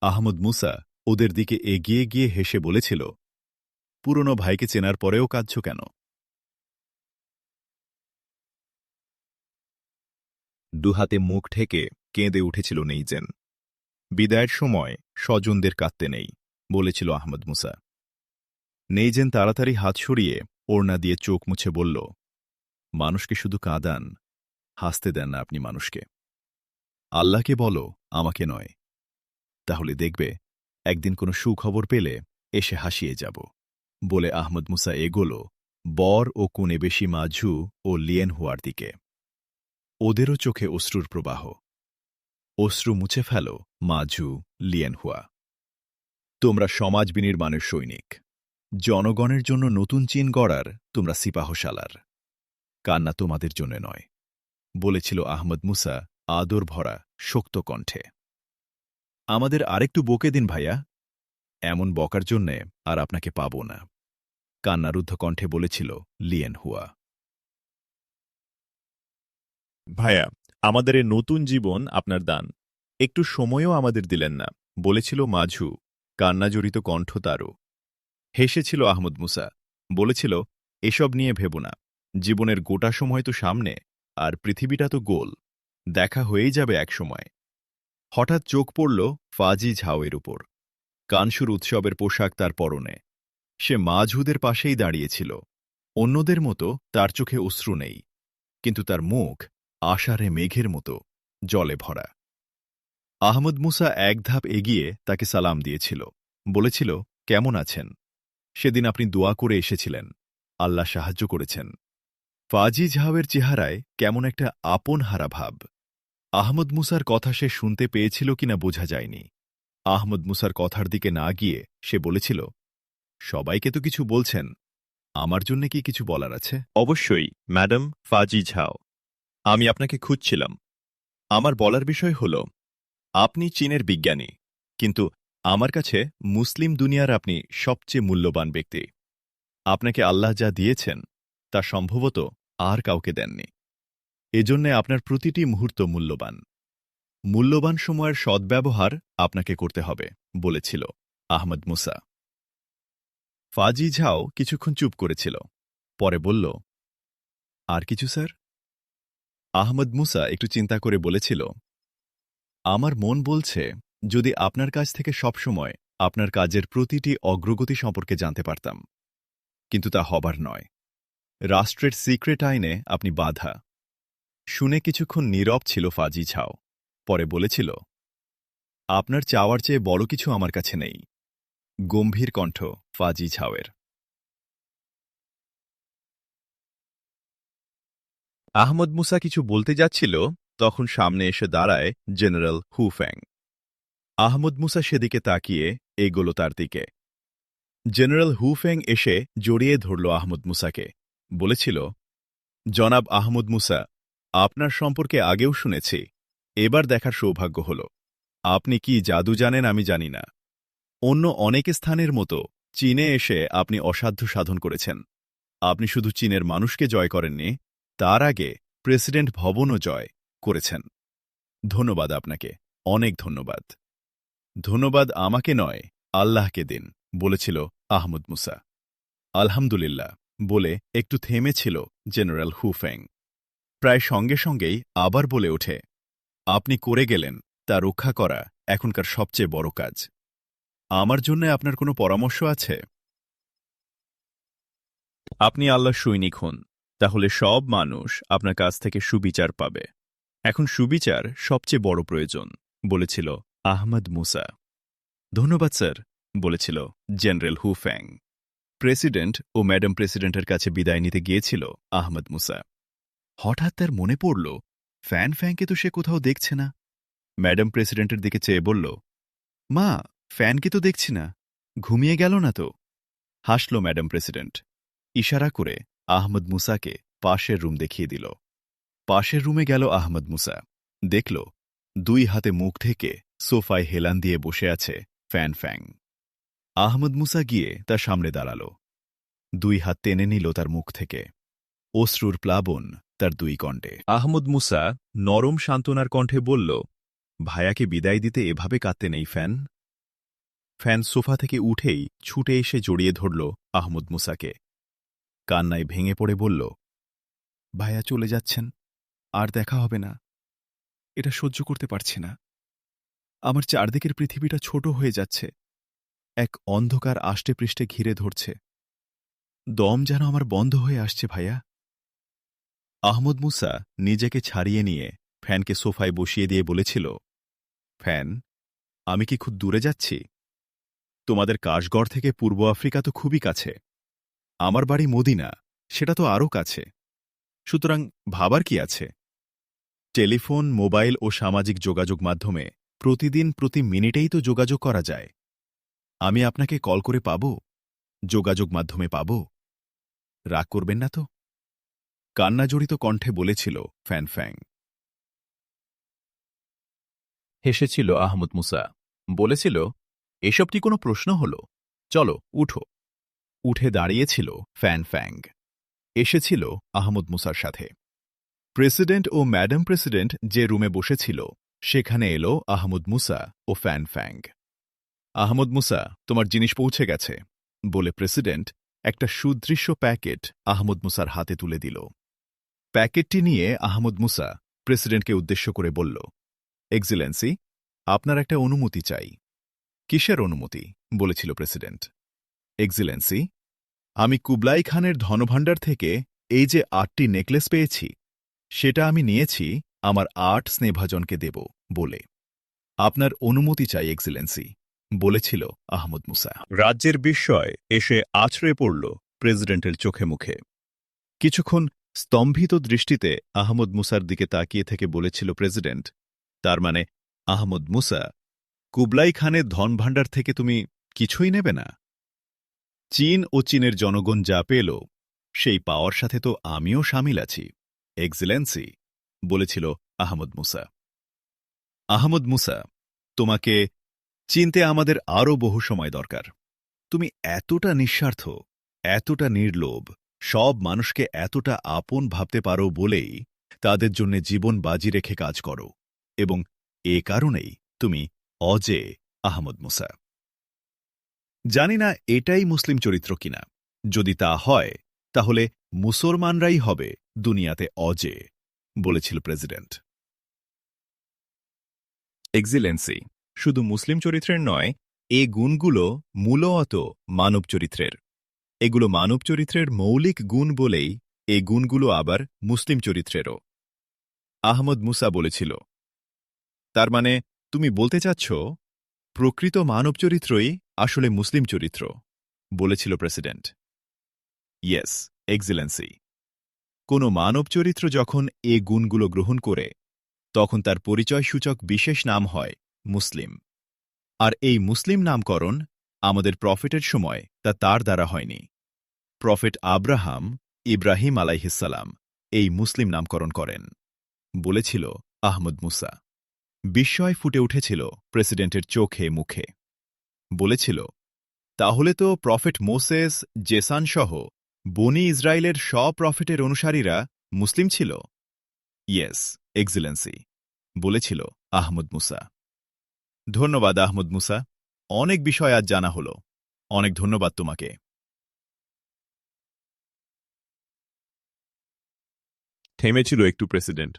আহমদ মুসা ওদের দিকে এগিয়ে গিয়ে হেসে বলেছিল, পুরনো ভাইকে চেনার পরেও কাঁদছ কেন? দুহাতে মুখ ঢেকে কেঁদে উঠেছিল নেইজেন। বিদায়ের সময় স্বজনদের কাঁদতে নেই, বলেছিল আহমদ মুসা। নেইজেন তাড়াতাড়ি হাত সরিয়ে ওড়না দিয়ে চোখ মুছে বলল, মানুষকে শুধু কাঁদান, হাসতে দেন না আপনি মানুষকে। আল্লাহকে বলো, আমাকে নয়। তাহলে দেখবে একদিন কোনো সুখবর পেলে এসে হাসিয়ে যাব। বলে আহমদ মুসা এগোল বর ও কুনেবেশি মাঝু ও লিয়েন হুয়ার দিকে। ওদেরও চোখে অশ্রুর প্রবাহ। অশ্রু মুছে ফেল মাঝু, লিয়েন হুয়া। তোমরা সমাজ বিনির্মাণের সৈনিক, জনগণের জন্য নতুন চীন গড়ার তোমরা সিপাহশালার। কান্না তোমাদের জন্য নয়, বলেছিল আহমদ মুসা আদর ভরা শক্ত কণ্ঠে। আমাদের আরেকটু বকে দিন ভাইয়া। এমন বকার জন্যে আর আপনাকে পাব না, কান্নারুদ্ধ কণ্ঠে বলেছিল লিয়েন হুয়া। ভাইয়া, আমাদের এ নতুন জীবন আপনার দান। একটু সময়ও আমাদের দিলেন না, বলেছিল মাঝু, কান্নাজড়িত কণ্ঠ তারও। হেসেছিল আহমদ মুসা, বলেছিল, এসব নিয়ে ভেব না। জীবনের গোটা সময় তো সামনে, আর পৃথিবীটা তো গোল, দেখা হয়েই যাবে এক সময়। হঠাৎ চোখ পড়ল ফাজি ঝাওয়ের উপর। কানসুর উৎসবের পোশাক তার পরনে। সে মাঝুদের পাশেই দাঁড়িয়েছিল। অন্যদের মতো তার চোখে অশ্রু নেই, কিন্তু তার মুখ আষাঢ়ে মেঘের মতো জলে ভরা। আহমদ মুসা এক ধাপ এগিয়ে তাকে সালাম দিয়েছিল, বলেছিল, কেমন আছেন? সেদিন আপনি দোয়া করে এসেছিলেন, আল্লাহ সাহায্য করেছেন। ফাজি ঝাওয়ের চেহারায় কেমন একটা আপন হারা ভাব। আহমদ মুসার কথা সে শুনতে পেয়েছিল কিনা বোঝা যায়নি। আহমদ মুসার কথার দিকে না গিয়ে সে বলেছিল, সবাইকে তো কিছু বলছেন, আমার জন্য কি কিছু বলার আছে? অবশ্যই, ম্যাডাম ফাজি ঝাও। আমি আপনাকে খুঁজছিলাম। আমার বলার বিষয় হল, আপনি চীনের বিজ্ঞানী, কিন্তু আমার কাছে মুসলিম দুনিয়ার আপনি সবচেয়ে মূল্যবান ব্যক্তি। আপনাকে আল্লাহ যা দিয়েছেন তা সম্ভবত আর কাউকে দেননি। এজন্যে আপনার প্রতিটি মুহূর্ত মূল্যবান। মূল্যবান সময়ের সদ্ব্যবহার আপনাকে করতে হবে, বলেছিল আহমদ মুসা। ফাজি ঝাও কিছুক্ষণ চুপ করেছিল, পরে বলল, আর কিছু স্যার? আহমদ মুসা একটু চিন্তা করে বলেছিল, আমার মন বলছে, যদি আপনার কাছ থেকে সবসময় আপনার কাজের প্রতিটি অগ্রগতি সম্পর্কে জানতে পারতাম। কিন্তু তা হবার নয়। রাষ্ট্রের সিক্রেট আইনে আপনি বাধা। শুনে কিছুক্ষণ নীরব ছিল ফাজি ঝাও, পরে বলেছিল, আপনার চাওয়ার চেয়ে বড় কিছু আমার কাছে নেই। গম্ভীর কণ্ঠ ফাজি ঝাওয়ের। আহমদ মুসা কিছু বলতে যাচ্ছিল, তখন সামনে এসে দাঁড়ায় জেনারেল হু ফ্যাং। আহমদ মুসা সেদিকে তাকিয়ে এগোল তার দিকে। জেনারেল হু ফ্যাং এসে জড়িয়ে ধরল আহমদ মুসাকে, বলেছিল, জনাব আহমদ মুসা, আপনার সম্পর্কে আগেও শুনেছি, এবার দেখার সৌভাগ্য হল। আপনি কি জাদু জানেন আমি জানি না। অন্য অনেক স্থানের মতো চীনে এসে আপনি অসাধ্য সাধন করেছেন। আপনি শুধু চীনের মানুষকে জয় করেননি, তার আগে প্রেসিডেন্ট ভবনও জয় করেছেন। ধন্যবাদ আপনাকে, অনেক ধন্যবাদ। ধন্যবাদ আমাকে নয়, আল্লাহকে দিন, বলেছিল আহমদ মুসা। আলহামদুলিল্লাহ বলে একটু থেমেছিল জেনারেল হু ফ্যাং। প্রায় সঙ্গে সঙ্গেই আবার বলে ওঠে, আপনি করে গেলেন, তা রক্ষা করা এখনকার সবচেয়ে বড় কাজ। আমার জন্য আপনার কোনো পরামর্শ আছে? আপনি আল্লাহর সৈনিক হন, তাহলে সব মানুষ আপনার কাছ থেকে সুবিচার পাবে। এখন সুবিচার সবচেয়ে বড় প্রয়োজন, বলেছিল আহমদ মুসা। ধন্যবাদ স্যার, বলেছিল জেনারেল হু ফ্যাং। প্রেসিডেন্ট ও ম্যাডাম প্রেসিডেন্টের কাছে বিদায় নিতে গিয়েছিল আহমদ মুসা। হঠাৎ তার মনে পড়ল, ফ্যান ফ্যাংকে তো সে কোথাও দেখছে না। ম্যাডাম প্রেসিডেন্টের দিকে চেয়ে বলল, মা, ফ্যানকে তো দেখছি না, ঘুমিয়ে গেল না তো? হাসল ম্যাডাম প্রেসিডেন্ট। ইশারা করে আহমদ মুসাকে পাশের রুম দেখিয়ে দিল। পাশের রুমে গেল আহমদ মুসা। দেখল, দুই হাতে মুখ ঢেকে সোফায় হেলান দিয়ে বসে আছে ফ্যান ফ্যাং। আহমদ মুসা গিয়ে তার সামনে দাঁড়াল। দুই হাত টেনে নিল তার মুখ থেকে। অশ্রুর প্লাবন তার দুই কণ্ঠে। আহমদ মুসা নরম সান্ত্বনার কণ্ঠে বলল, ভায়াকে বিদায় দিতে এভাবে কাঁদতে নেই ফ্যান। ফ্যান সোফা থেকে উঠেই ছুটে এসে জড়িয়ে ধরল আহমদ মুসাকে। কান্নায় ভেঙে পড়ে বলল, ভাইয়া চলে যাচ্ছেন, আর দেখা হবে না। এটা সহ্য করতে পারছি না। আমার চারদিকের পৃথিবীটা ছোট হয়ে যাচ্ছে, এক অন্ধকার আষ্টেপৃষ্ঠে ঘিরে ধরছে। দম যেন আমার বন্ধ হয়ে আসছে ভাইয়া। আহমদ মুসা নিজেকে ছাড়িয়ে নিয়ে ফ্যানকে সোফায় বসিয়ে দিয়ে বলেছিল, ফ্যান, আমি কি খুব দূরে যাচ্ছি? তোমাদের কাশগড় থেকে পূর্ব আফ্রিকা তো খুবই কাছে। আমার বাড়ি মদিনা, সেটা তো আরও কাছে। সুতরাং ভাবার কি আছে? টেলিফোন, মোবাইল ও সামাজিক যোগাযোগ মাধ্যমে প্রতিদিন প্রতি মিনিটেই তো যোগাযোগ করা যায়। আমি আপনাকে কল করে পাব, যোগাযোগ মাধ্যমে পাব। রাগ করবেন না তো? কান্নাজড়িত কণ্ঠে বলেছিল ফ্যান ফ্যাং। হেসেছিল আহমদ মুসা, বলেছিল, এসবটি কোনো প্রশ্ন হল? চলো উঠো। উঠে দাঁড়িয়েছিল ফ্যান ফ্যাং। এসেছিল আহমদ মুসার সাথে। প্রেসিডেন্ট ও ম্যাডাম প্রেসিডেন্ট যে রুমে বসেছিল সেখানে এলো আহমদ মুসা ও ফ্যান ফ্যাং। আহমদ মুসা, তোমার জিনিস পৌঁছে গেছে, বলে প্রেসিডেন্ট একটা সুদৃশ্য প্যাকেট আহমদ মুসার হাতে তুলে দিল। প্যাকেটটি নিয়ে আহমদ মুসা প্রেসিডেন্টকে উদ্দেশ্য করে বলল, এক্সিলেন্সি, আপনার একটা অনুমতি চাই। কিসের অনুমতি? বলেছিল প্রেসিডেন্ট। এক্সিলেন্সি, আমি কুবলাই খানের ধনভাণ্ডার থেকে এই যে 8টি নেকলেস পেয়েছি, সেটা আমি নিয়েছি আমার 8 স্নেহভাজনকে দেব বলে। আপনার অনুমতি চাই এক্সিলেন্সি, বলেছিল আহমদ মুসা। রাজ্যের বিস্ময় এসে আছড়ে পড়ল প্রেসিডেন্টের চোখে মুখে। কিছুক্ষণ স্তম্ভিত দৃষ্টিতে আহমদ মুসার দিকে তাকিয়ে থেকে বলেছিল প্রেসিডেন্ট, তার মানে আহমদ মুসা, কুবলাই খানের ধনভাণ্ডার থেকে তুমি কিছুই নেবে না? চীন ও চীনের জনগণ যা পেল, সেই পাওয়ার সাথে তো আমিও শামিল আছি এক্সিলেন্সি, বলেছিল আহমদ মুসা। আহমদ মুসা, তোমাকে চিনতে আমাদের আরও বহু সময় দরকার। তুমি এতটা নিঃস্বার্থ, এতটা নির্লোভ, সব মানুষকে এতটা আপন ভাবতে পারো বলেই তাদের জন্য জীবন বাজি রেখে কাজ করো, এবং এ কারণেই তুমি অজে আহমদ মুসা। জানি না এটাই মুসলিম চরিত্র কিনা। যদি তা হয় তাহলে মুসলমানরাই হবে দুনিয়াতে অজে, বলেছিল প্রেসিডেন্ট। এক্সিলেন্সি, শুধু মুসলিম চরিত্রের নয়, এ গুণগুলো মূলত মানব চরিত্রের। এগুলো মানব চরিত্রের মৌলিক গুণ বলেই এ গুণগুলো আবার মুসলিম চরিত্রেরও। আহমদ মুসা বলেছিল, তার মানে তুমি বলতে চাচ্ছ প্রকৃত মানব চরিত্রই আসলে মুসলিম চরিত্র, বলেছিল প্রেসিডেন্ট। ইয়েস এক্সিলেন্সি, কোনো মানব চরিত্র যখন এ গুণগুলো গ্রহণ করে তখন তার পরিচয়সূচক বিশেষ নাম হয় মুসলিম। আর এই মুসলিম নামকরণ আমাদের প্রফেটের সময় তা তার দ্বারা হয়নি। প্রফেট আব্রাহাম, ইব্রাহিম আলাইহিসসালাম এই মুসলিম নামকরণ করেন, বলেছিল আহমদ মুসা। বিস্ময় ফুটে উঠেছিল প্রেসিডেন্টের চোখে মুখে। বলেছিল, তাহলে তো প্রফেট মোসেস, জেসান সহ বনি ইসরায়েলের সব প্রফেটের অনুসারীরা মুসলিম ছিল? ইয়েস এক্সিলেন্সি, বলেছিল আহমদ মুসা। ধন্যবাদ আহমদ মুসা, অনেক বিষয় আজ জানা হল। অনেক ধন্যবাদ তোমাকে। থেমেছিল একটু প্রেসিডেন্ট।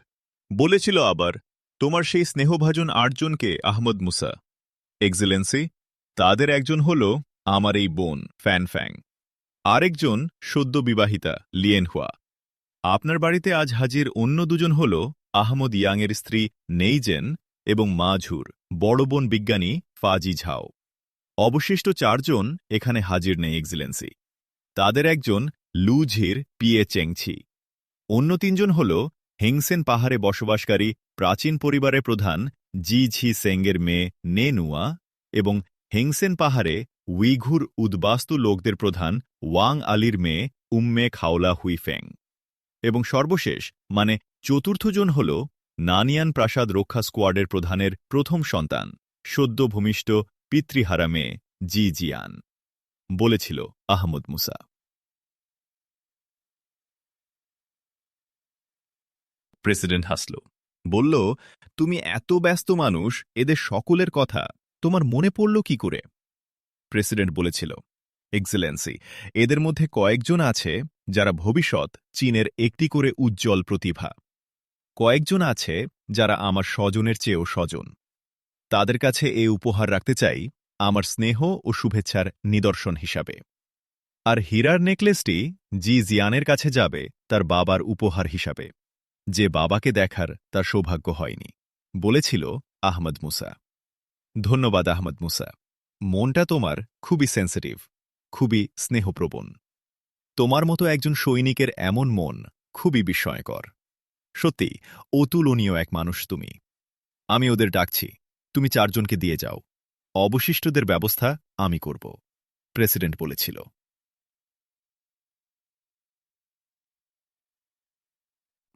বলেছিল আবার, তোমার সেই স্নেহভাজন 8 জনকে আহমদ মুসা। এক্সিলেন্সি, তাদের একজন হল আমার এই বোন ফ্যান ফ্যাং, আরেকজন সদ্য বিবাহিতা লিয়েন হুয়া। আপনার বাড়িতে আজ হাজির অন্য 2 জন হল আহমদ ইয়াংয়ের স্ত্রী নেইজেন এবং মা ঝুর বড় বোন বিজ্ঞানী ফাজি ঝাও। অবশিষ্ট 4 জন এখানে হাজির নেই এক্সিলেন্সি। তাদের একজন লুঝির পিয়ে চেংছি। অন্য 3 জন হল হেংসেন পাহাড়ে বসবাসকারী প্রাচীন পরিবারের প্রধান জি ঝি সেঙ্গের মেয়ে নে নুয়া এবং হেংসেন পাহাড়ে উইঘুর উদ্বাস্তু লোকদের প্রধান ওয়াং আলীর মেয়ে উম্মে খাওলা হুইফেং। এবং সর্বশেষ মানে 4র্থ জন হল নানিয়ান প্রাসাদ রক্ষা স্কোয়াডের প্রধানের প্রথম সন্তান, সদ্য ভূমিষ্ঠ পিতৃহারা মেয়ে জি জিয়ান, বলেছিল আহমদ মুসা। প্রেসিডেন্ট হাসল, বলল, তুমি এত ব্যস্ত মানুষ, এদের সকলের কথা তোমার মনে পড়ল কি করে? প্রেসিডেন্ট বলেছিল, এক্সিলেন্সি, এদের মধ্যে কয়েকজন আছে যারা ভবিষ্যৎ চীনের একটি করে উজ্জ্বল প্রতিভা। কয়েকজন আছে যারা আমার স্বজনের চেয়েও স্বজন। তাদের কাছে এ উপহার রাখতে চাই আমার স্নেহ ও শুভেচ্ছার নিদর্শন হিসাবে। আর হীরার নেকলেসটি জি জিয়ানের কাছে যাবে তার বাবার উপহার হিসাবে, যে বাবাকে দেখার তার সৌভাগ্য হয়নি, বলেছিল আহমদ মুসা। ধন্যবাদ আহমদ মুসা। মনটা তোমার খুবই সেন্সিটিভ, খুবই স্নেহপ্রবণ। তোমার মতো একজন সৈনিকের এমন মন খুবই বিস্ময়কর। সত্যি অতুলনীয় এক মানুষ তুমি। আমি ওদের ডাকছি, তুমি 4 জনকে দিয়ে যাও। অবশিষ্টদের ব্যবস্থা আমি করব, প্রেসিডেন্ট বলেছিল।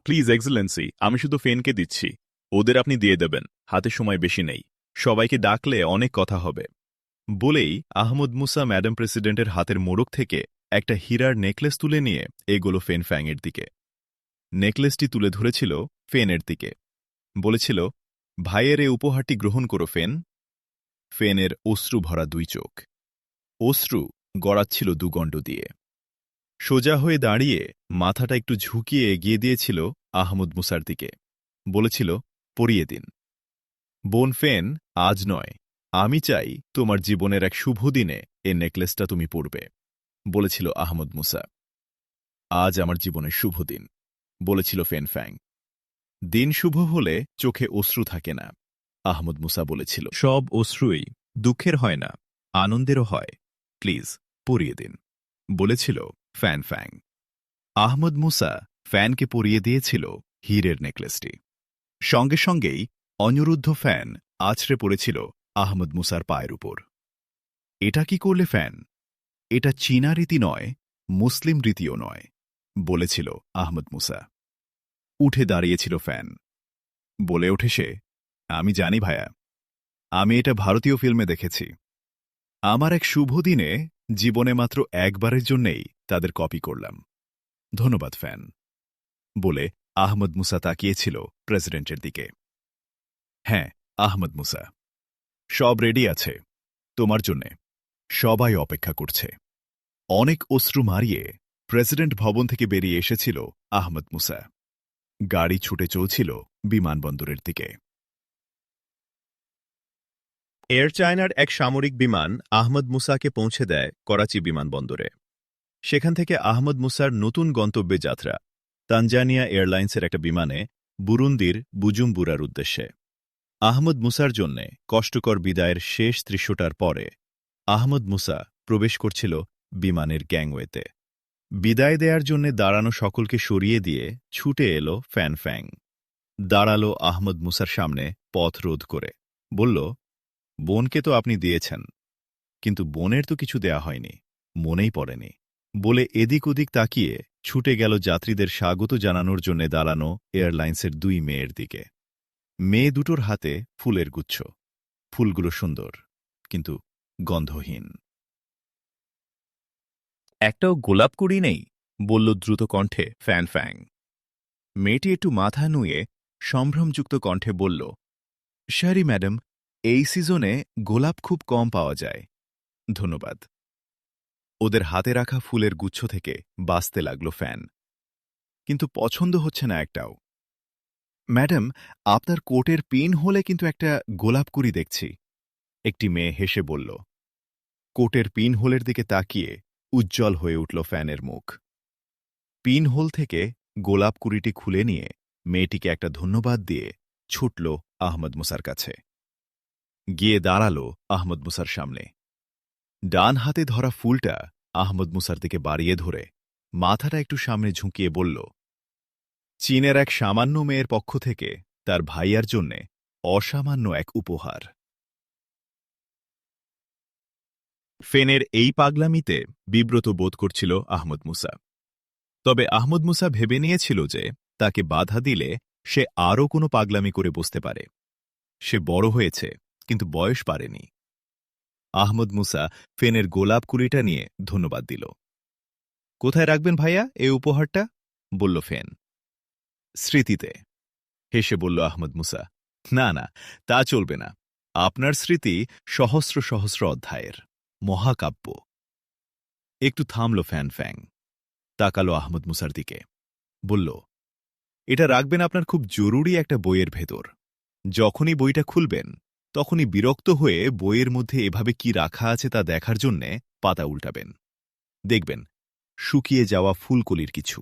প্লিজ এক্সেলেন্সি, আমি শুধু ফেনকে দিচ্ছি, ওদের আপনি দিয়ে দেবেন, হাতে সময় বেশি নেই, সবাইকে ডাকলে অনেক কথা হবে। বলেই আহমদ মুসা ম্যাডাম প্রেসিডেন্টের হাতের মোড়ক থেকে একটা হীরার নেকলেস তুলে নিয়ে এগোলো ফেন ফ্যাংয়ের দিকে। নেকলেসটি তুলে ধরেছিল ফেনের দিকে, বলেছিল, ভাইয়ের এ উপহারটি গ্রহণ করো ফেন। ফেনের অশ্রু ভরা 2 চোখ, অশ্রু গড়াচ্ছিল দুগণ্ড দিয়ে। সোজা হয়ে দাঁড়িয়ে মাথাটা একটু ঝুঁকিয়ে এগিয়ে দিয়েছিল আহমদ মুসার দিকে, বলেছিল, পরিয়ে দিন। বোন ফেন, আজ নয়, আমি চাই তোমার জীবনের এক শুভ দিনে এ নেকলেসটা তুমি পরবে, বলেছিল আহমদ মুসা। আজ আমার জীবনের শুভ দিন, বলেছিল ফেন ফ্যাং। দিন শুভ হলে চোখে অশ্রু থাকে না, আহমদ মুসা বলেছিল। সব অশ্রুই দুঃখের হয় না, আনন্দেরও হয়। প্লিজ পরিয়ে দিন, বলেছিল ফ্যান ফ্যাং। আহমদ মুসা ফ্যানকে পরিয়ে দিয়েছিল হীরের নেকলেসটি। সঙ্গে সঙ্গেই অনিরুদ্ধ ফ্যান আছড়ে পড়েছিল আহমদ মুসার পায়ের উপর। এটা কি করলে ফ্যান? এটা চীনা রীতি নয়, মুসলিম রীতিও নয়, বলেছিল আহমদ মুসা। উঠে দাঁড়িয়েছিল ফ্যান। বলে ওঠে সে, আমি জানি ভায়া, আমি এটা ভারতীয় ফিল্মে দেখেছি। আমার এক শুভ দিনে জীবনে মাত্র একবারের জন্যেই তাদের কপি করলাম। ধন্যবাদ ফ্যান, বলে আহমদ মুসা তাকিয়েছিল প্রেসিডেন্টের দিকে। হ্যাঁ আহমদ মুসা, সব রেডি আছে তোমার জন্যে, সবাই অপেক্ষা করছে। অনেক অশ্রু মারিয়ে প্রেসিডেন্ট ভবন থেকে বেরিয়ে এসেছিল আহমদ মুসা। গাড়ি ছুটে চলছিল বিমানবন্দরের দিকে। এয়ার চায়নার এক সামরিক বিমান আহমদ মুসাকে পৌঁছে দেয় করাচি বিমানবন্দরে। সেখান থেকে আহমদ মুসার নতুন গন্তব্যে যাত্রা তানজানিয়া এয়ারলাইন্সের একটা বিমানে বুরুন্দির বুজুম্বুরার উদ্দেশ্যে। আহমদ মুসার জন্যে কষ্টকর বিদায়ের শেষ দৃশ্যটার পরে আহমদ মুসা প্রবেশ করছিল বিমানের গ্যাংওয়েতে। বিদায় দেয়ার জন্যে দাঁড়ানো সকলকে সরিয়ে দিয়ে ছুটে এলো ফ্যান ফ্যাং। দাঁড়ালো আহমদ মুসার সামনে পথ রোধ করে, বলল, বোনকে তো আপনি দিয়েছেন, কিন্তু বোনের তো কিছু দেয়া হয়নি, মনেই পড়েনি, বলে এদিক ওদিক তাকিয়ে ছুটে গেল যাত্রীদের স্বাগত জানানোর জন্য দাঁড়ানো এয়ারলাইন্সের 2 মেয়ের দিকে। মেয়ে দুটোর হাতে ফুলের গুচ্ছ। ফুলগুলো সুন্দর, কিন্তু গন্ধহীন। একটাও গোলাপ কুড়ি নেই, বলল দ্রুত কণ্ঠে ফ্যান ফ্যাং। মেয়েটি একটু মাথা নুয়ে সম্ভ্রমযুক্ত কণ্ঠে বলল, সরি ম্যাডাম, এই সিজনে গোলাপ খুব কম পাওয়া যায়। ধন্যবাদ। ওদের হাতে রাখা ফুলের গুচ্ছ থেকে বাঁচতে লাগল ফ্যান। কিন্তু পছন্দ হচ্ছে না একটাও। ম্যাডাম, আপনার কোটের পিন হলে কিন্তু একটা গোলাপ কুড়ি দেখছি, একটি মেয়ে হেসে বলল। কোটের পিন হোলের দিকে তাকিয়ে উজ্জ্বল হয়ে উঠল ফ্যানের মুখ। পিন হোল থেকে গোলাপ কুড়িটি খুলে নিয়ে মেয়েটিকে একটা ধন্যবাদ দিয়ে ছুটল আহমদ মুসার কাছে। গিয়ে দাঁড়াল আহমদ মুসার সামনে। ডান হাতে ধরা ফুলটা আহমদ মুসার দিকে বাড়িয়ে ধরে মাথাটা একটু সামনে ঝুঁকিয়ে বলল, চীনের এক সামান্য মেয়ের পক্ষ থেকে তার ভাইয়ার জন্যে অসামান্য এক উপহার। ফেনের এই পাগলামিতে বিব্রত বোধ করছিল আহমদ মুসা। তবে আহমদ মুসা ভেবে নিয়েছিল যে তাকে বাধা দিলে সে আরও কোনো পাগলামি করে বসতে পারে। সে বড় হয়েছে, কিন্তু বয়স পারেনি। আহমদ মুসা ফেনের গোলাপ কুড়িটা নিয়ে ধন্যবাদ দিল। কোথায় রাখবেন ভাইয়া এই উপহারটা? বলল ফেন। স্মৃতিতে, হেসে বলল আহমদ মুসা। না না, তা চলবে না। আপনার স্মৃতি সহস্র সহস্র অধ্যায়ের, মহাকাব্য। একটু থামল ফ্যান ফ্যাং, তাকালো আহমদ মুসার দিকে, বলল, এটা রাখবেন আপনার খুব জরুরি একটা বইয়ের ভেতর। যখনই বইটা খুলবেন তখনই বিরক্ত হয়ে বইয়ের মধ্যে এভাবে কি রাখা আছে তা দেখার জন্যে পাতা উল্টাবেন। দেখবেন শুকিয়ে যাওয়া ফুলকলির কিছু,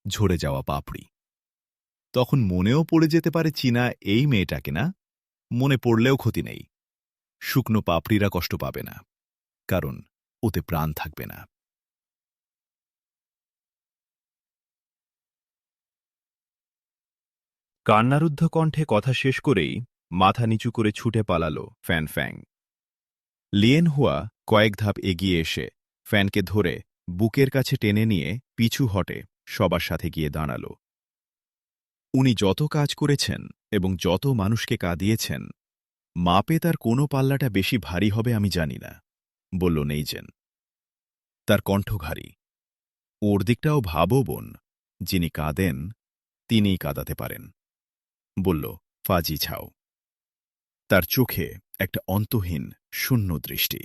ঝরে যাওয়া পাপড়ি। তখন মনেও পড়ে যেতে পারে চীনা এই মেয়েটাকে না, মনে পড়লেও ক্ষতি নেই। শুকনো পাপড়িরা কষ্ট পাবে না, কারণ ওতে প্রাণ থাকবে না। কান্নারুদ্ধ কণ্ঠে কথা শেষ করেই মাথা নিচু করে ছুটে পালাল ফ্যান ফ্যাং। লিয়েন হুয়া কয়েক ধাপ এগিয়ে এসে ফ্যানকে ধরে বুকের কাছে টেনে নিয়ে পিছু হটে সবার সাথে গিয়ে দাঁড়াল। উনি যত কাজ করেছেন এবং যত মানুষকে কাঁদিয়েছেন, মাপে তার কোনো পাল্লাটা বেশি ভারী হবে আমি জানি না, বলল নেইজেন। তার কণ্ঠ ঘারি। ওর দিকটাও ভাবো বোন, যিনি কাঁদেন তিনিই কাঁদাতে পারেন, বলল ফাজি ঝাও। তার চোখে একটা অন্তহীন শূন্য দৃষ্টি।